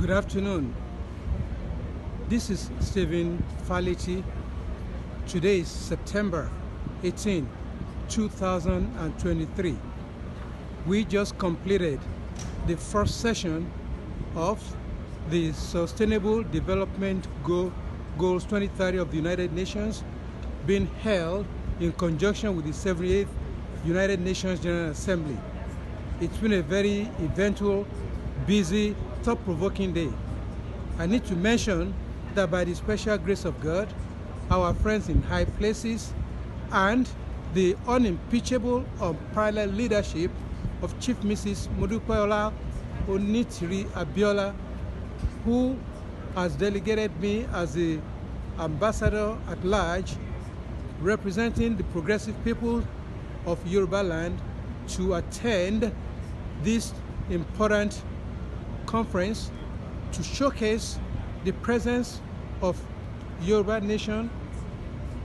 Good afternoon. This is Stephen Faliti. Today is September 18, 2023. We just completed the first session of the Sustainable Development Goals 2030 of the United Nations, being held in conjunction with the 78th United Nations General Assembly. It's been a very eventful, busy, thought-provoking day. I need to mention that by the special grace of God, our friends in high places, and the unimpeachable, unparalleled leadership of Chief Mrs. Modupeola Onitiri Abiola, who has delegated me as the ambassador at large, representing the progressive people of Yoruba land, to attend this important conference to showcase the presence of Yoruba nation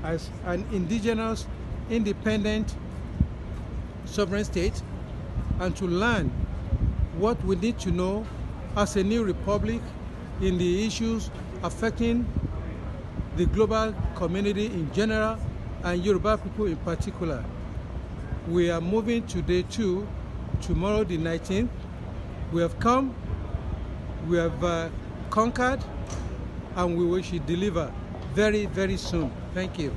as an indigenous, independent, sovereign state, and to learn what we need to know as a new republic in the issues affecting the global community in general and Yoruba people in particular. We are moving to day 2, tomorrow the 19th. We have come, we have conquered, and we will deliver very, very soon. Thank you.